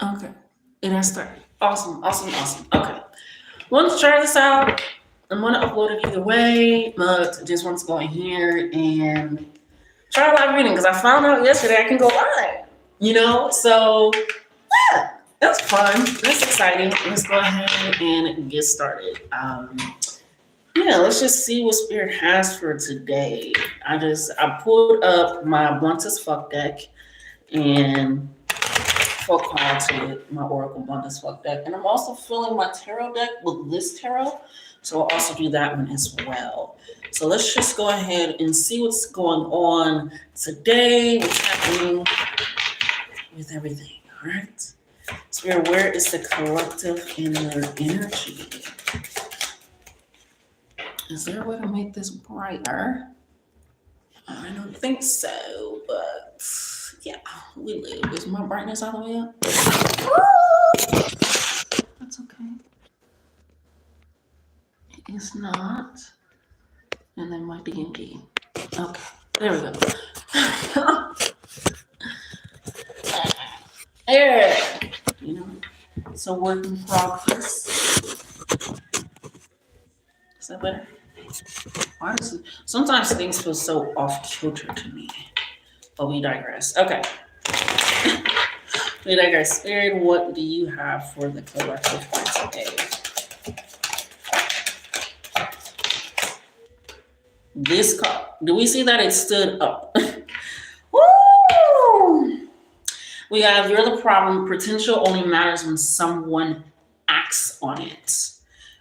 Okay. It has started. Awesome, awesome, awesome. Okay. Want to try this out? I'm gonna upload it either way, but I just want to go in here and try live reading because I found out yesterday I can go live. So yeah, that's fun. That's exciting. Let's go ahead and get started. Yeah, let's just see what Spirit has for today. I pulled up my Blunt as Fuck deck and for call to it, my Oracle Blunt as Fuck deck. And I'm also filling my tarot deck with this tarot. So I'll also do that one as well. So let's just go ahead and see what's going on today, what's happening with everything. All right. Spirit, where is the collective inner energy? Is there a way to make this brighter? I don't think so, but yeah, we live. Is my brightness all the way up? That's okay. It's not. And then my DNG. Okay, there we go. There. It's a work in progress. Is that better? Honestly, sometimes things feel so off kilter to me, but we digress. Okay. We digress. Spirit, what do you have for the collective for today? This card. Do we see that it stood up? Woo! We have you're the problem. Potential only matters when someone acts on it.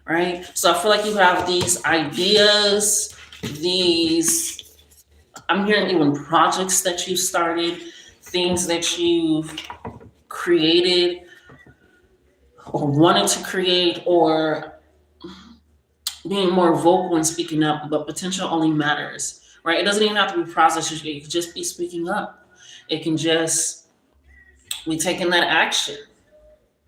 Right? So I feel like you have these ideas, I'm hearing even projects that you started, things that you've created or wanted to create, or being more vocal and speaking up, but potential only matters, right? It doesn't even have to be processes. It can just be speaking up. It can just be taking that action.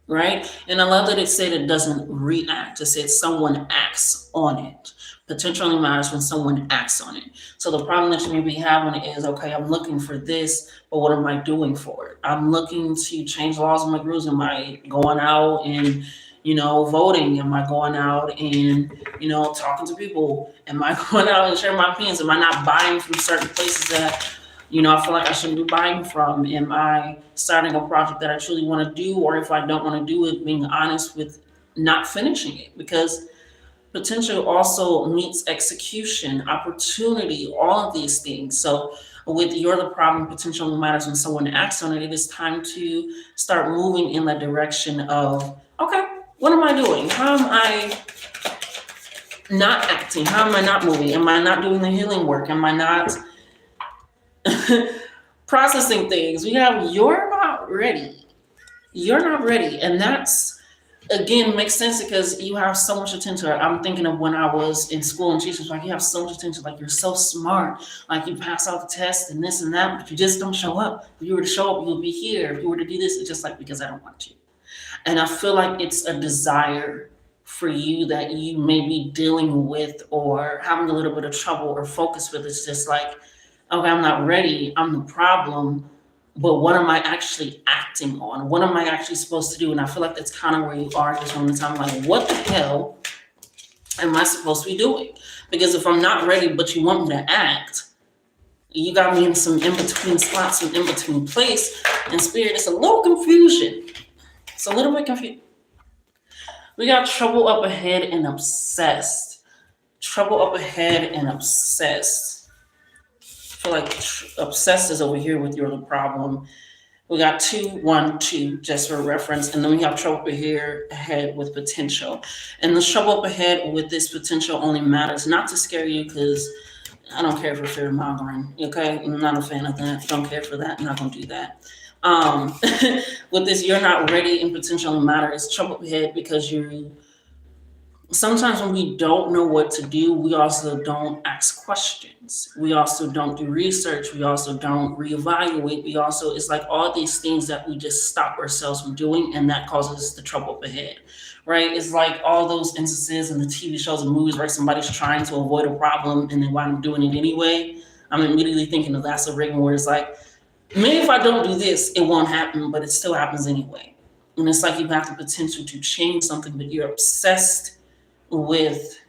Right? And I love that it said it doesn't react. It said someone acts on it. Potential only matters when someone acts on it. So the problem that you may be having is, okay, I'm looking for this, but what am I doing for it? I'm looking to change laws in my groups. Am I going out and, voting? Am I going out and, talking to people? Am I going out and sharing my opinions? Am I not buying from certain places that I feel like I shouldn't be buying from? Am I starting a project that I truly want to do? Or if I don't want to do it, being honest with not finishing it? Because potential also meets execution, opportunity, all of these things. So with you're the problem, potential only matters when someone acts on it. It is time to start moving in the direction of, okay, what am I doing? How am I not acting? How am I not moving? Am I not doing the healing work? Am I not processing things? We have you're not ready. You're not ready. And that's, again, makes sense because you have so much attention. I'm thinking of when I was in school and teachers like, you have so much attention. Like, you're so smart. Like, you pass out the test and this and that, but you just don't show up. If you were to show up, you'll be here. If you were to do this, it's just like, because I don't want to. And I feel like it's a desire for you that you may be dealing with or having a little bit of trouble or focus with. It's just like, okay, I'm not ready. I'm the problem. But what am I actually acting on? What am I actually supposed to do? And I feel like that's kind of where you are at this moment in time. Like, what the hell am I supposed to be doing? Because if I'm not ready, but you want me to act, you got me in some in-between spots, some in-between place. And Spirit, it's a little confusion. It's a little bit confused. We got trouble up ahead and obsessed. Trouble up ahead and obsessed. I feel like obsessed is over here with you're the problem. We got 2, 1, 2, just for reference. And then we have trouble up here ahead with potential. And the trouble up ahead with this potential only matters not to scare you, because I don't care for fear mongering. Okay? I'm not a fan of that. Don't care for that. I'm not going to do that. With this, you're not ready and potential only matters. Trouble up ahead because you. Sometimes when we don't know what to do, we also don't ask questions. We also don't do research. We also don't reevaluate. It's like all these things that we just stop ourselves from doing, and that causes the trouble up ahead, right? It's like all those instances in the TV shows and movies where somebody's trying to avoid a problem and they wind up doing it anyway. I'm immediately thinking of That's a Ring, where it's like, maybe if I don't do this, it won't happen, but it still happens anyway. And it's like you have the potential to change something, but you're obsessed with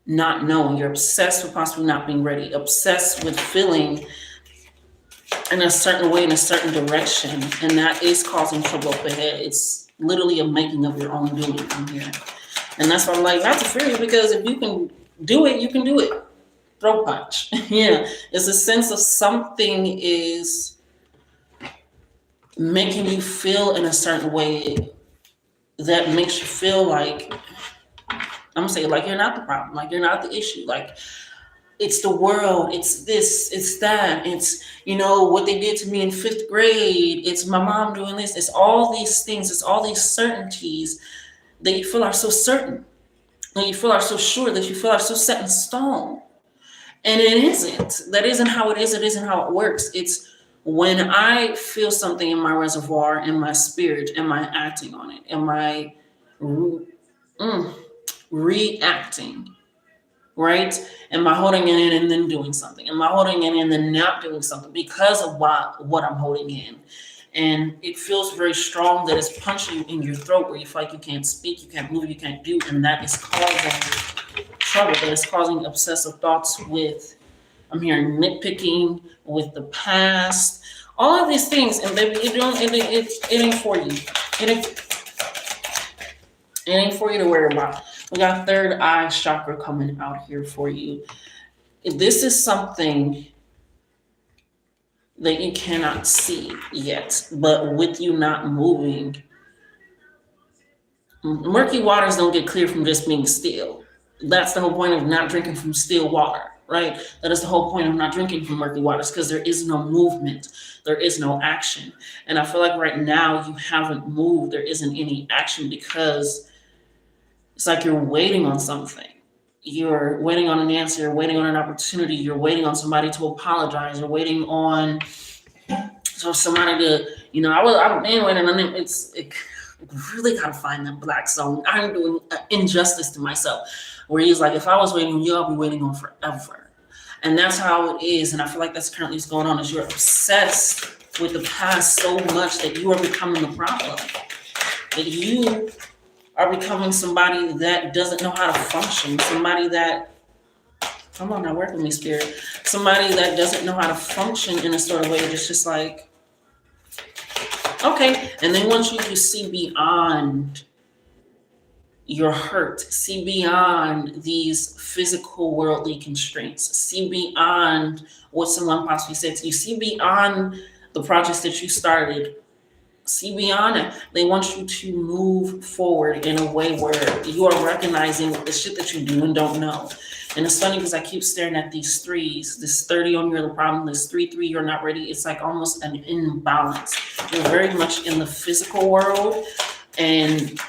not knowing. You're obsessed with possibly not being ready, obsessed with feeling in a certain way, in a certain direction. And that is causing trouble up ahead. It's literally a making of your own doing from here. And that's why I'm like, not to fear you, because if you can do it, you can do it. Throw punch. Yeah. It's a sense of something is making you feel in a certain way that makes you feel like, I'm gonna say, like you're not the problem, like you're not the issue, like it's the world, it's this, it's that, it's, what they did to me in fifth grade, it's my mom doing this, it's all these things, it's all these certainties that you feel are so certain, that you feel are so sure, that you feel are so set in stone. And it isn't. That isn't how it is. It isn't how it works. It's when I feel something in my reservoir, in my spirit, am I acting on it? Am I reacting? Right? Am I holding it in and then doing something? Am I holding it in and then not doing something because of what I'm holding in? And it feels very strong that it's punching you in your throat where you feel like you can't speak, you can't move, you can't do, and that is causing trouble, that is causing obsessive thoughts with, I'm hearing nitpicking, with the past, all of these things, and baby, it ain't for you. It ain't for you to worry about. We got third eye chakra coming out here for you. This is something that you cannot see yet, but with you not moving, murky waters don't get clear from just being still. That's the whole point of not drinking from still water, right? That is the whole point of not drinking from murky waters, because there is no movement, there is no action. And I feel like right now you haven't moved, there isn't any action, because it's like you're waiting on something. You're waiting on an answer, you're waiting on an opportunity, you're waiting on somebody to apologize, you're waiting on somebody to, I've been waiting on it. It really gotta find that black song. I'm doing injustice to myself. Where he's like, if I was waiting on you, I'll be waiting on forever. And that's how it is. And I feel like that's currently what's going on, is you're obsessed with the past so much that you are becoming the problem. That you are becoming somebody that doesn't know how to function, somebody that, come on now, work with me, spirit, somebody that doesn't know how to function in a sort of way that's just like, okay, and they want you to see beyond your hurt, see beyond these physical worldly constraints, see beyond what someone possibly said to you, see beyond the projects that you started, see beyond it. They want you to move forward in a way where you are recognizing the shit that you do and don't know. And it's funny because I keep staring at these threes, this 30 on you're the problem, this 3-3 you're not ready. It's like almost an imbalance. You're very much in the physical world and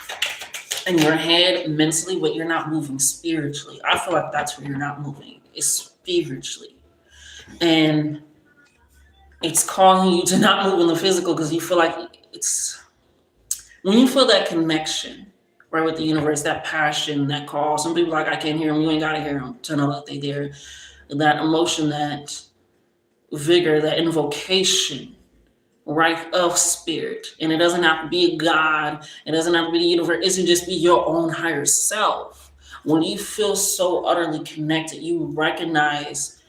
in your head mentally, but you're not moving spiritually. I feel like that's where you're not moving, is spiritually. And it's causing you to not move in the physical because you feel like it's, when you feel that connection, right, with the universe, that passion, that call. Some people are like, I can't hear them. You ain't got to hear them to know that they're there. That emotion, that vigor, that invocation, right, of spirit. And it doesn't have to be a God. It doesn't have to be the universe. It should just be your own higher self. When you feel so utterly connected, you recognize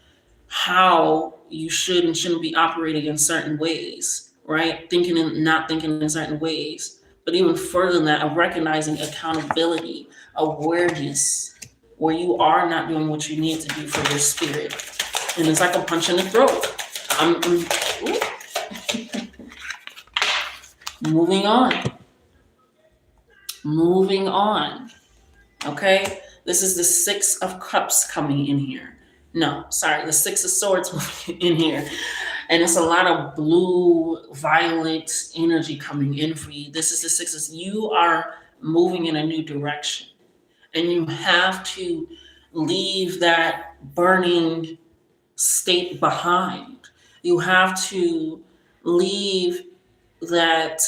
how you should and shouldn't be operating in certain ways, right? Thinking and not thinking in certain ways. But even further than that, of recognizing accountability, awareness, where you are not doing what you need to do for your spirit. And it's like a punch in the throat. Moving on. Moving on. Okay? This is the 6 of Cups coming in here. No, sorry, the 6 of Swords moving in here. And it's a lot of blue, violet energy coming in for you. This is the 6 of, you are moving in a new direction. And you have to leave that burning state behind. You have to leave that.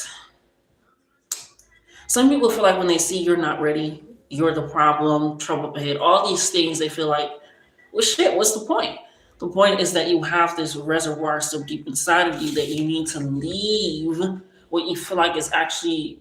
Some people feel like when they see you're not ready, you're the problem, trouble up ahead, all these things, they feel like, well, shit, what's the point? The point is that you have this reservoir so deep inside of you that you need to leave what you feel like is actually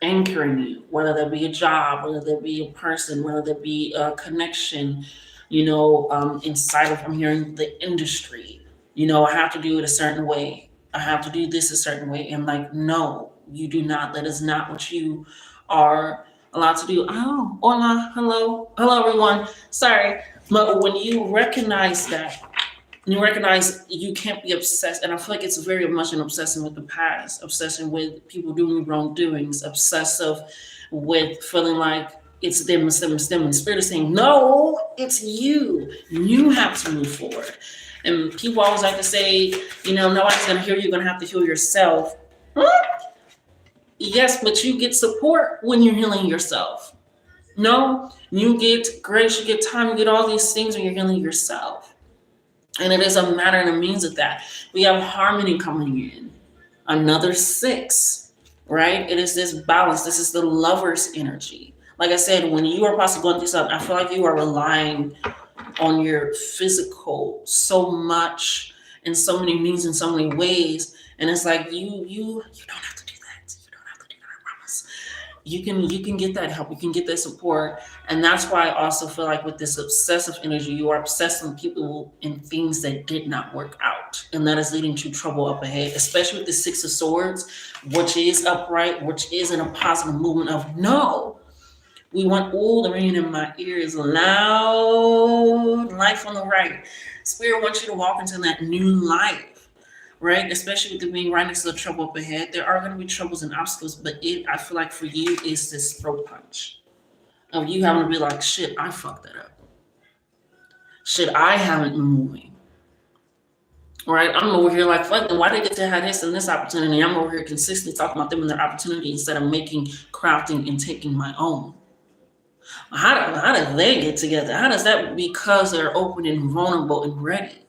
anchoring you, whether that be a job, whether that be a person, whether that be a connection, you know, inside of, I'm hearing the industry, you know, I have to do it a certain way. I have to do this a certain way. And like, no, you do not. That is not what you are allowed to do. Oh, hola, hello, hello, everyone. Sorry. But when you recognize that, you recognize you can't be obsessed, and I feel like it's very much an obsession with the past, obsession with people doing wrongdoings, obsessive with feeling like it's them, it's them, it's them, and spirit is saying, no, it's you. You have to move forward. And people always like to say, you know, nobody's gonna heal you, you're gonna have to heal yourself. Yes, but you get support when you're healing yourself. No, you get grace, you get time, you get all these things when you're healing yourself. And it is a matter and a means of that. We have harmony coming in. Another 6, right? It is this balance. This is the lover's energy. Like I said, when you are possibly going through something, I feel like you are relying on your physical so much in so many means, in so many ways. And it's like you don't have to do that. You don't have to do that, I promise. You can get that help, you can get that support. And that's why I also feel like with this obsessive energy, you are obsessed with people and things that did not work out, and that is leading to trouble up ahead, especially with the 6 of Swords, which is upright, which is in a positive movement of no. We want, oh, the ringing in my ear is loud, life on the right. Spirit wants you to walk into that new life, right? Especially with it being right next to the trouble up ahead. There are going to be troubles and obstacles, but I feel like for you, is this throat punch of you having to be like, shit, I fucked that up. Shit, I haven't been moving. Right? I'm over here like, fuck, then why they get to have this and this opportunity? I'm over here consistently talking about them and their opportunity instead of making, crafting, and taking my own. How do they get together? How does that? Because they're open and vulnerable and ready.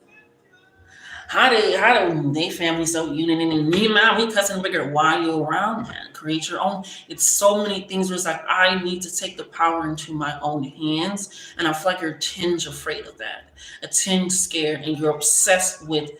How do they family so unity and me man, we cussing bigger? Why are you around, man? Create your own. It's so many things where it's like I need to take the power into my own hands. And I feel like you're a tinge afraid of that. A tinge scared, and you're obsessed with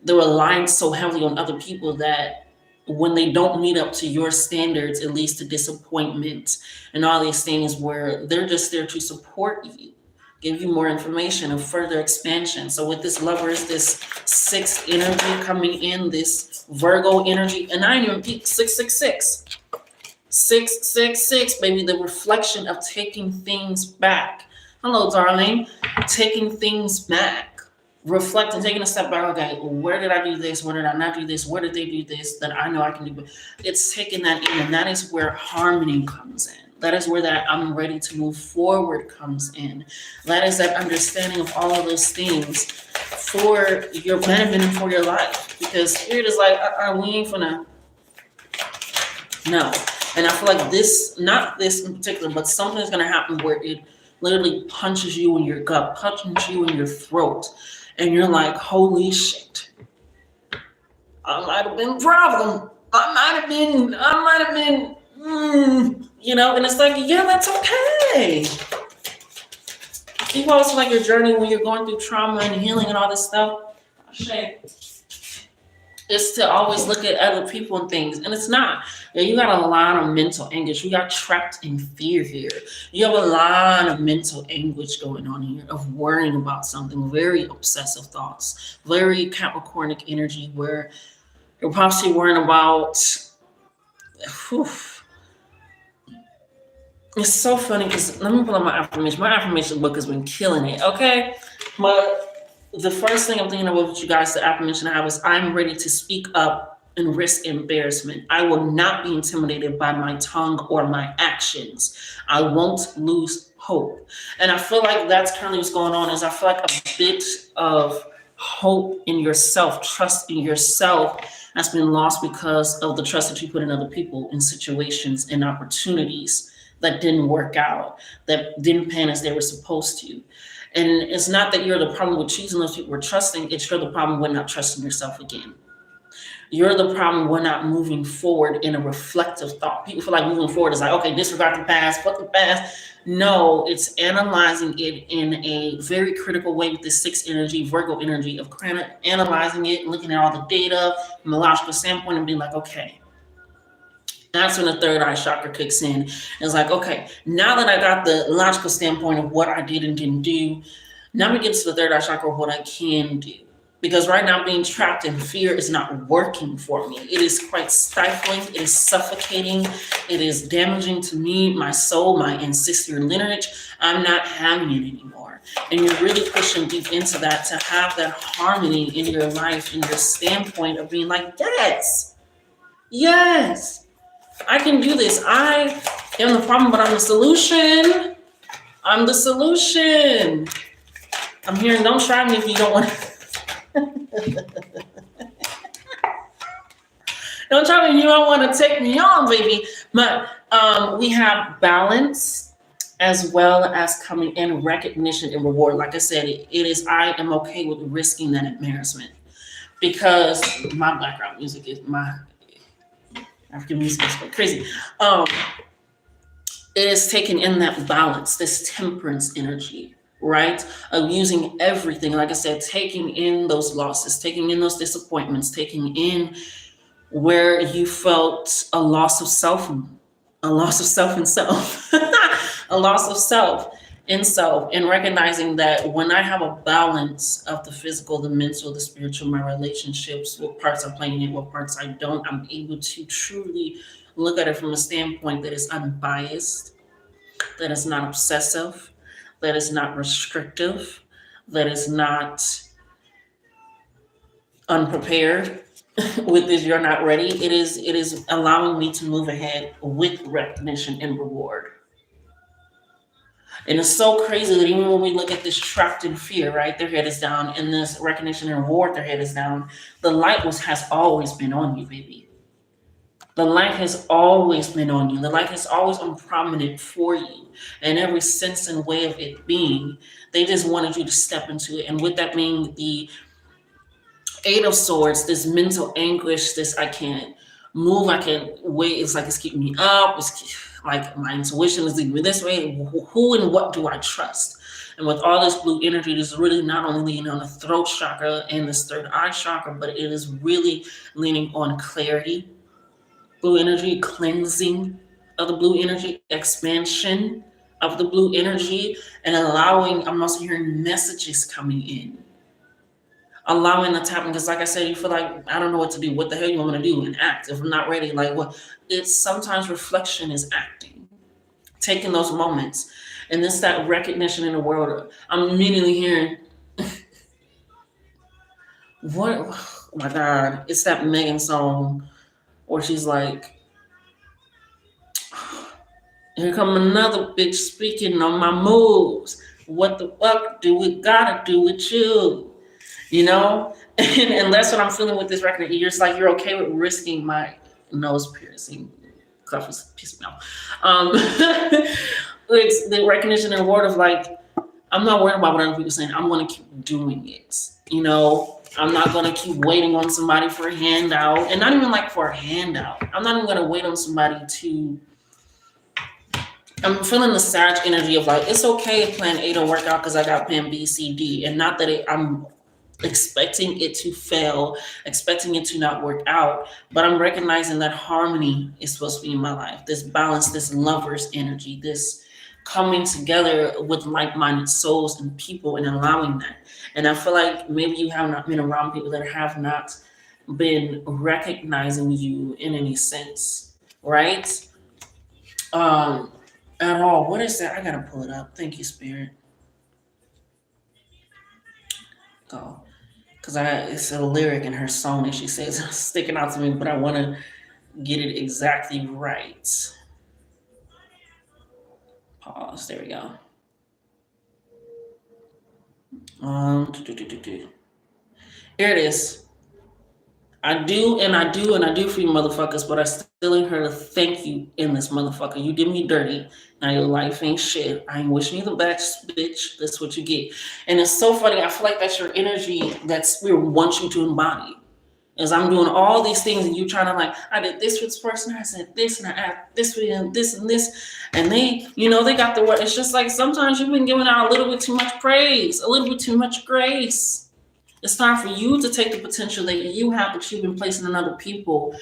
the reliance so heavily on other people that when they don't meet up to your standards, it leads to disappointment and all these things where they're just there to support you, give you more information and further expansion. So with this lovers, this 6 energy coming in, this Virgo energy, and I didn't even peak 666. 666, baby, the reflection of taking things back. Hello, darling. Taking things back. Reflecting, taking a step back. Okay, where did I do this? Where did I not do this? Where did they do this that I know I can do? It's taking that in, and that is where harmony comes in. That is where that I'm ready to move forward comes in. That is that understanding of all of those things for your benefit and for your life. Because Spirit is like, we ain't finna. No. And I feel like this, not this in particular, but something is going to happen where it literally punches you in your gut, punches you in your throat. And you're like, holy shit. I might have been a problem. I might have been, you know, and it's like, yeah, that's okay. People also like your journey when you're going through trauma and healing and all this stuff. Shame. It's to always look at other people and things. And it's not. Yeah, you got a lot of mental anguish. You got trapped in fear here. You have a lot of mental anguish going on here of worrying about something, very obsessive thoughts, very Capricornic energy where you're possibly worrying about. Whew. It's so funny because let me pull up my affirmation. My affirmation book has been killing it, okay? But the first thing I'm thinking about with you guys, the affirmation I have is I'm ready to speak up and risk embarrassment. I will not be intimidated by my tongue or my actions. I won't lose hope. And I feel like that's currently what's going on is I feel like a bit of hope in yourself, trust in yourself has been lost because of the trust that you put in other people, in situations and opportunities that didn't work out, that didn't pan as they were supposed to. And it's not that you're the problem with choosing those people or trusting, it's you're the problem with not trusting yourself again. You're the problem with not moving forward in a reflective thought. People feel like moving forward is like, okay, disregard the past, fuck the past. No, it's analyzing it in a very critical way with this 6 energy, Virgo energy of kind of analyzing it, looking at all the data from a logical standpoint and being like, okay, That's when the third eye chakra kicks in. It's like, okay, now that I got the logical standpoint of what I did and didn't do, now we get to the third eye chakra of what I can do. Because right now being trapped in fear is not working for me. It is quite stifling. It is suffocating. It is damaging to me, my soul, my ancestral lineage. I'm not having it anymore. And you're really pushing deep into that to have that harmony in your life, in your standpoint of being like, yes, yes, I can do this. I am the problem, but I'm the solution. I'm the solution. I'm here and don't try me if you don't want to. Don't try me if you don't want to take me on, baby. But we have balance as well as coming in recognition and reward. Like I said, it is, I am okay with risking that embarrassment because my background music is my African music is crazy. It is taking in that balance, this temperance energy, right? Of using everything, like I said, taking in those losses, taking in those disappointments, taking in where you felt a loss of self in self, a loss of self in self, and recognizing that when I have a balance of the physical, the mental, the spiritual, my relationships, what parts I'm playing in, what parts I don't, I'm able to truly look at it from a standpoint that is unbiased, that is not obsessive, that is not restrictive, that is not unprepared with this you're not ready. It is allowing me to move ahead with recognition and reward. And it's so crazy that even when we look at this trapped in fear, right, their head is down, and this recognition and reward, their head is down, the light has always been on you, baby. The light has always been on you. The light has always been prominent for you. And every sense and way of it being, they just wanted you to step into it. And with that being the Eight of Swords, this mental anguish, this I can't move, I can't wait. It's like it's keeping me up. It's like my intuition is leading me this way. Who and what do I trust? And with all this blue energy, it is really not only leaning on the throat chakra and this third eye chakra, but it is really leaning on clarity, blue energy, cleansing of the blue energy, expansion of the blue energy, and allowing, I'm also hearing messages coming in. Allowing that to happen, because like I said, you feel like, I don't know what to do. What the hell you want me to do and act if I'm not ready? Like what? It's sometimes reflection is acting, taking those moments. And this that recognition in the world. I'm immediately hearing, what? Oh my God, it's that Megan song where she's like, here come another bitch speaking on my moves. What the fuck do we gotta do with you? You know? And that's what I'm feeling with this record. You're just like, you're okay with risking my nose piercing. Cough is pissing me off. It's the recognition and reward of like, I'm not worried about what other people are saying. I'm going to keep doing it. You know, I'm not going to keep waiting on somebody for a handout, and not even like for a handout. I'm not even going to wait on somebody to. I'm feeling the Sag energy of like, it's okay if plan A don't work out because I got plan B, C, D, and not that I'm expecting it to fail, expecting it to not work out, but I'm recognizing that harmony is supposed to be in my life. This balance, this lover's energy, this coming together with like-minded souls and people and allowing that. And I feel like maybe you have not been around people that have not been recognizing you in any sense, right? At all. What is that? I gotta pull it up. Thank you, Spirit. Go. Because it's a lyric in her song that she says sticking out to me, but I want to get it exactly right. Pause. There we go. Here it is. I do for you motherfuckers, but I still ain't heard a thank you in this motherfucker. You did me dirty. Now your life ain't shit. I ain't wishing you the best, bitch. That's what you get. And it's so funny. I feel like that's your energy that Spirit wants you to embody. As I'm doing all these things and you trying to like, I did this with this person, I said this, and I added this with and this and this. And they, you know, they got the word. It's just like sometimes you've been giving out a little bit too much praise, a little bit too much grace. It's time for you to take the potential that you have, that you've been placing in other people,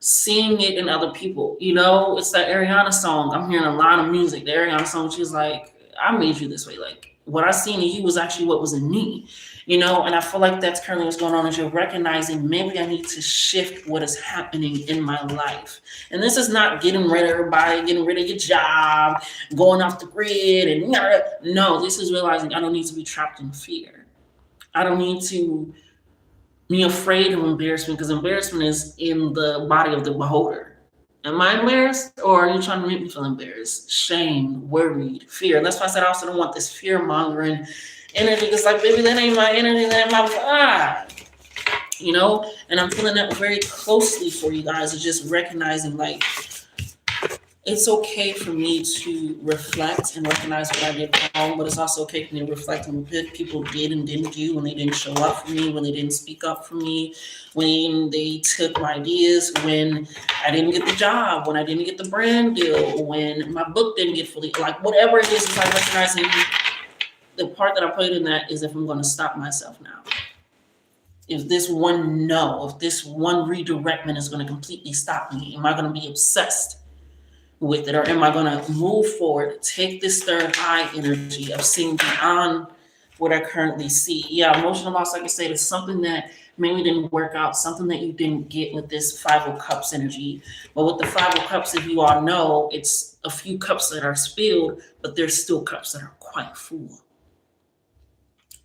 seeing it in other people. You know, it's that Ariana song. I'm hearing a lot of music. The Ariana song, she's like, I made you this way. Like, what I seen in you was actually what was in me. You know, and I feel like that's currently what's going on is you're recognizing maybe I need to shift what is happening in my life. And this is not getting rid of everybody, getting rid of your job, going off the grid, and no, this is realizing I don't need to be trapped in fear. I don't need to be afraid of embarrassment because embarrassment is in the body of the beholder. Am I embarrassed or are you trying to make me feel embarrassed? Shame, worried, fear. And that's why I said I also don't want this fear mongering energy. It's like, baby, that ain't my energy, that ain't my vibe. You know? And I'm feeling that very closely for you guys. It's just recognizing, like, it's okay for me to reflect and recognize what I did wrong, but it's also okay for me to reflect on what people did and didn't do when they didn't show up for me, when they didn't speak up for me, when they took my ideas, when I didn't get the job, when I didn't get the brand deal, when my book didn't get fully, like, whatever it is, it's like recognizing the part that I put in that is if I'm going to stop myself now. If this one no, if this one redirectment is going to completely stop me, am I going to be obsessed with it, or am I going to move forward, take this third eye energy of seeing beyond what I currently see? Yeah, emotional loss, like I said, is something that maybe didn't work out, something that you didn't get with this Five of Cups energy. But with the Five of Cups, if you all know, it's a few cups that are spilled, but there's still cups that are quite full,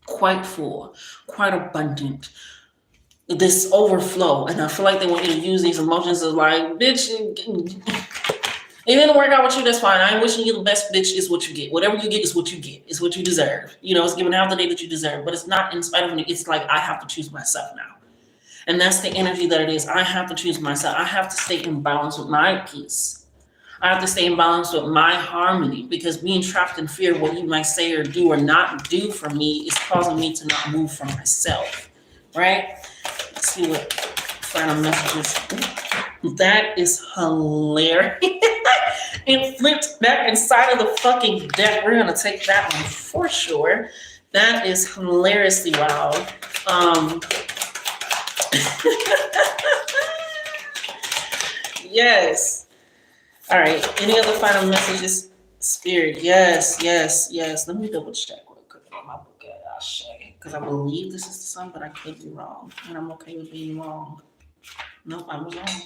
quite abundant. This overflow, and I feel like they want you to use these emotions as like, bitch, it didn't work out with you, that's fine. I ain't wishing you the best, bitch. Is what you get. Whatever you get is what you get. It's what you deserve. You know, it's given out the day that you deserve. But it's not in spite of it. It's like I have to choose myself now. And that's the energy that it is. I have to choose myself. I have to stay in balance with my peace. I have to stay in balance with my harmony, because being trapped in fear, what you might say or do or not do for me, is causing me to not move for myself. Right? Let's see what final messages. That is hilarious. It flipped back inside of the fucking deck. We're gonna take that one for sure. That is hilariously wild. Yes. All right. Any other final messages? Spirit. Yes. Let me double check real quick on my book at Ashe, because I believe this is the sun, but I could be wrong, and I'm okay with being wrong. Nope, I was wrong.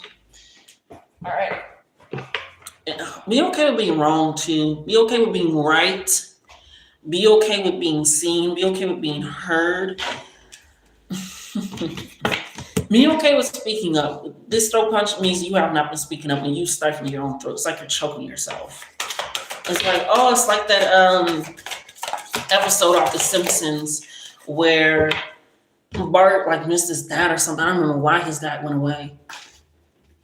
All right. Be okay with being wrong too. Be okay with being right. Be okay with being seen. Be okay with being heard. Be okay with speaking up. This throat punch means you have not been speaking up and you stifling your own throat. It's like you're choking yourself. It's like, oh, it's like that episode off The Simpsons where Bart like missed his dad or something. I don't remember why his dad went away.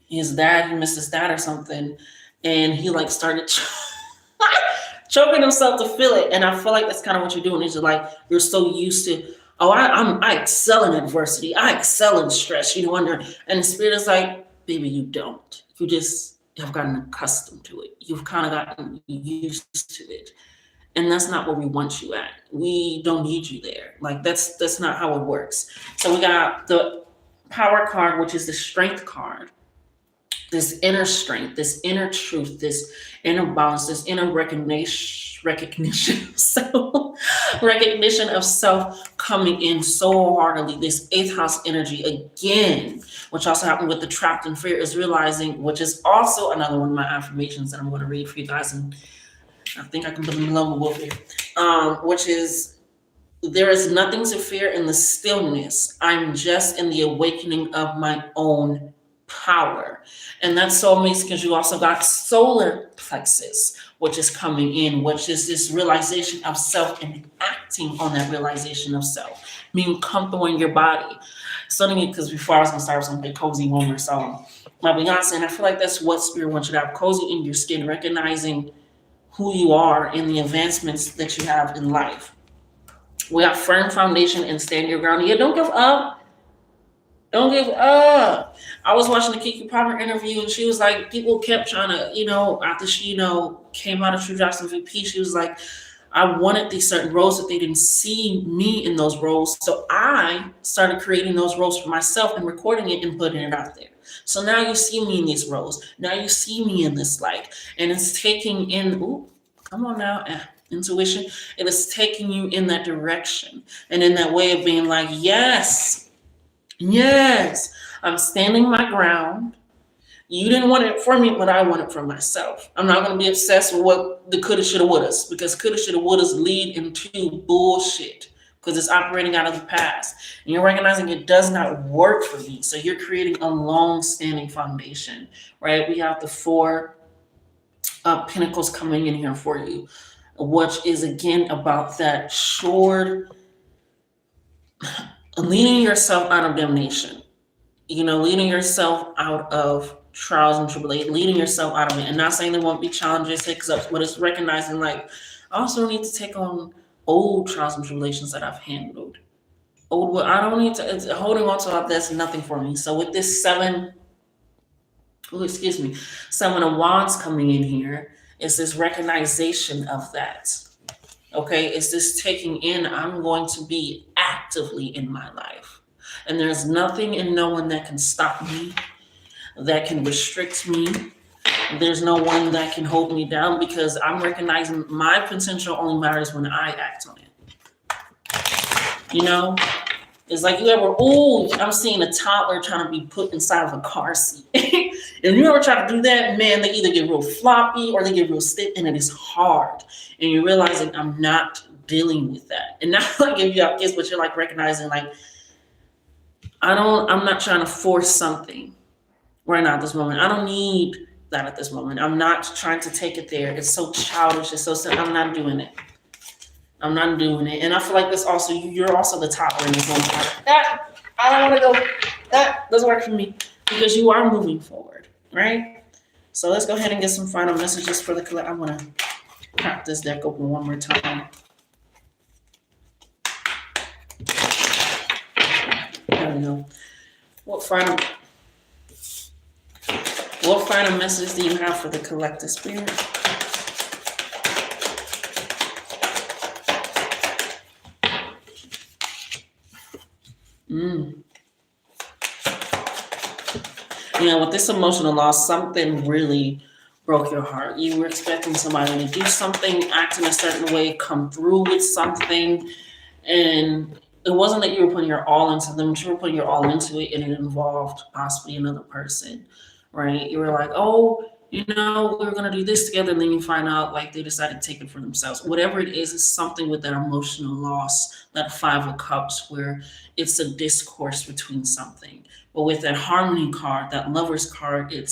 He missed his dad or something. And he like started choking himself to feel it. And I feel like that's kind of what you're doing. Is like you're so used to, oh, I excel in adversity. I excel in stress. You know, and the spirit is like, baby, you don't. You just have gotten accustomed to it. You've kind of gotten used to it. And that's not where we want you at. We don't need you there. Like that's not how it works. So we got the Power card, which is the Strength card. This inner strength, this inner truth, this inner balance, this inner recognition of self, recognition of self coming in so heartily. This 8th house energy again, which also happened with the trapped in fear, is realizing, which is also another one of my affirmations that I'm going to read for you guys, and I think I can put them below with it, which is, there is nothing to fear in the stillness. I'm just in the awakening of my own power. And that's so amazing because you also got solar plexus, which is coming in, which is this realization of self and acting on that realization of self, being comfortable in your body. Suddenly, because before I was going to start, I was going to play Cozy one more song. My Beyonce, and I feel like that's what Spirit wants you to have, cozy in your skin, recognizing who you are and the advancements that you have in life. We have firm foundation and stand your ground. Yeah, don't give up. Don't give up. I was watching the Kiki Palmer interview, and she was like, people kept trying to, after she, came out of True Jackson VP, she was like, I wanted these certain roles, that they didn't see me in those roles. So I started creating those roles for myself and recording it and putting it out there. So now you see me in these roles. Now you see me in this light. And it's taking in, ooh, come on now, intuition. It is taking you in that direction. And in that way of being like, yes, yes, I'm standing my ground. You didn't want it for me, but I want it for myself. I'm not going to be obsessed with what the coulda, shoulda, wouldas, because coulda, shoulda, wouldas lead into bullshit because it's operating out of the past. And you're recognizing it does not work for me. So you're creating a long-standing foundation, right? We have the four pinnacles coming in here for you, which is again about that short, leading yourself out of damnation. Leading yourself out of trials and tribulations, leading yourself out of it, and not saying there won't be challenges, hiccups, but it's recognizing like I also need to take on old trials and tribulations that I've handled. I don't need to. It's holding on to all that's nothing for me. So with this seven of wands coming in here, it's this recognition of that. Okay, it's this taking in. I'm going to be actively in my life, and there's nothing and no one that can stop me, that can restrict me. There's no one that can hold me down, because I'm recognizing my potential only matters when I act on it. It's like I'm seeing a toddler trying to be put inside of a car seat. If you ever try to do that, man, they either get real floppy or they get real stiff, and it is hard. And you're realizing I'm not dealing with that. And not like if you have kids, but you're like recognizing like, I'm not trying to force something right now at this moment. I don't need that at this moment. I'm not trying to take it there. It's so childish. It's so simple. I'm not doing it. And I feel like this also, you're also the topper in this one part. I don't want to go. That doesn't work for me, because you are moving forward, right? So let's go ahead and get some final messages for the collective. I want to crack this deck open one more time. There we go. What final message do you have for the collective spirit? With this emotional loss, something really broke your heart. You were expecting somebody to do something, act in a certain way, come through with something, and it wasn't that you were putting your all into them, but you were putting your all into it, and it involved possibly another person, right? You were like, we were going to do this together, and then you find out like they decided to take it for themselves. Whatever it is something with that emotional loss, that 5 of Cups, where it's a discourse between something. But with that harmony card, that Lover's card, it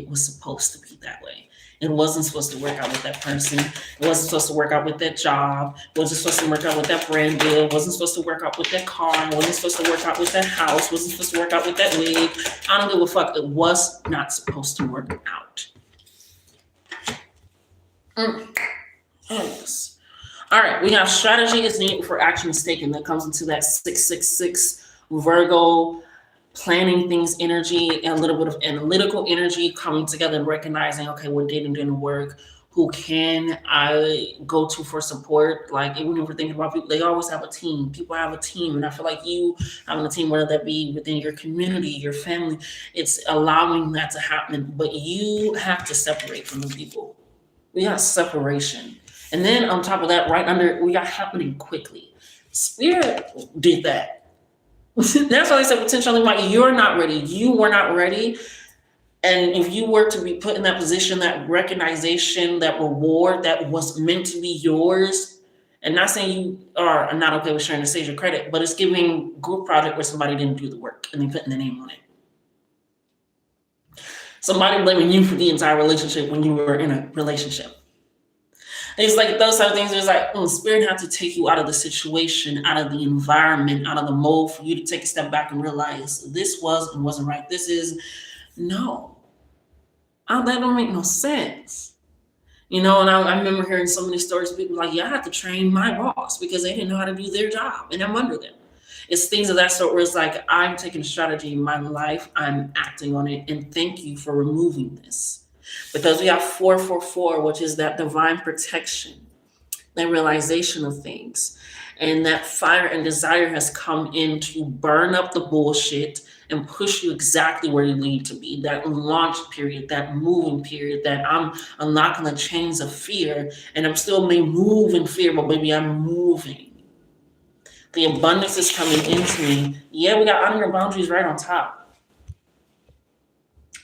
was supposed to be that way. It wasn't supposed to work out with that person. It wasn't supposed to work out with that job. It wasn't supposed to work out with that brand deal. It wasn't supposed to work out with that car. It wasn't supposed to work out with that house. It wasn't supposed to work out with that wig. I don't give a fuck. It was not supposed to work out. Yes. All right, we have strategy is needed for action is taken. That comes into that 666 Virgo, planning things energy, and a little bit of analytical energy coming together and recognizing, okay, what didn't work, who can I go to for support? Like, even if we're thinking about people, they always have a team. People have a team, and I feel like you having a team, whether that be within your community, your family, it's allowing that to happen, but you have to separate from the people. We got separation. And then on top of that, right under, we got happening quickly. Spirit did that. That's why I said potentially, like, you're not ready. You were not ready. And if you were to be put in that position, that recognition, that reward that was meant to be yours, and not saying you are not okay with sharing the stage of credit, but it's giving group project where somebody didn't do the work and they putting their name on it. Somebody blaming you for the entire relationship when you were in a relationship. It's like those type of things. It's like spirit had to take you out of the situation, out of the environment, out of the mold, for you to take a step back and realize this was and wasn't right. This is no. That don't make no sense. And I remember hearing so many stories of people like, I had to train my boss because they didn't know how to do their job, and I'm under them. It's things of that sort where it's like, I'm taking a strategy in my life, I'm acting on it, and thank you for removing this. Because we have 444, which is that divine protection. a realization of things. And that fire and desire has come in to burn up the bullshit and push you exactly where you need to be. That launch period, that moving period, that I'm unlocking the chains of fear, and I'm still may move in fear, but baby, I'm moving. The abundance is coming into me. Yeah, we got honor your boundaries right on top.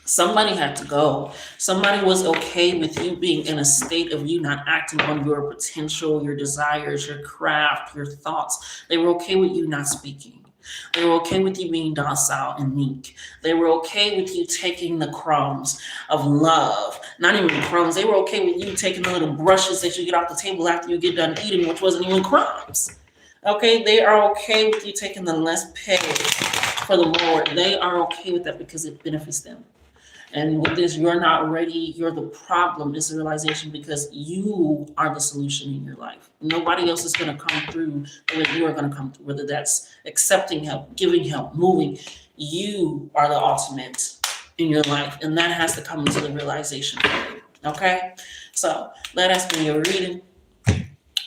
Somebody had to go. Somebody was okay with you being in a state of you not acting on your potential, your desires, your craft, your thoughts. They were okay with you not speaking. They were okay with you being docile and meek. They were okay with you taking the crumbs of love. Not even the crumbs. They were okay with you taking the little brushes that you get off the table after you get done eating, which wasn't even crumbs. Okay, they are okay with you taking the less pay for the more. They are okay with that because it benefits them. And with this, you're not ready, you're the problem, is the realization, because you are the solution in your life. Nobody else is going to come through the way you are going to come through, whether that's accepting help, giving help, moving. You are the ultimate in your life, and that has to come into the realization. Okay? So that has been your reading.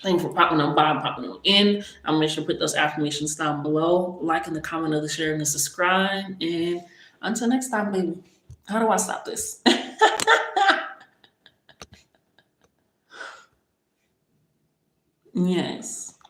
Thank you for popping on by, popping on in. I'll make sure to put those affirmations down below. Like in the comment of the share and the subscribe. And until next time, baby. How do I stop this? Yes.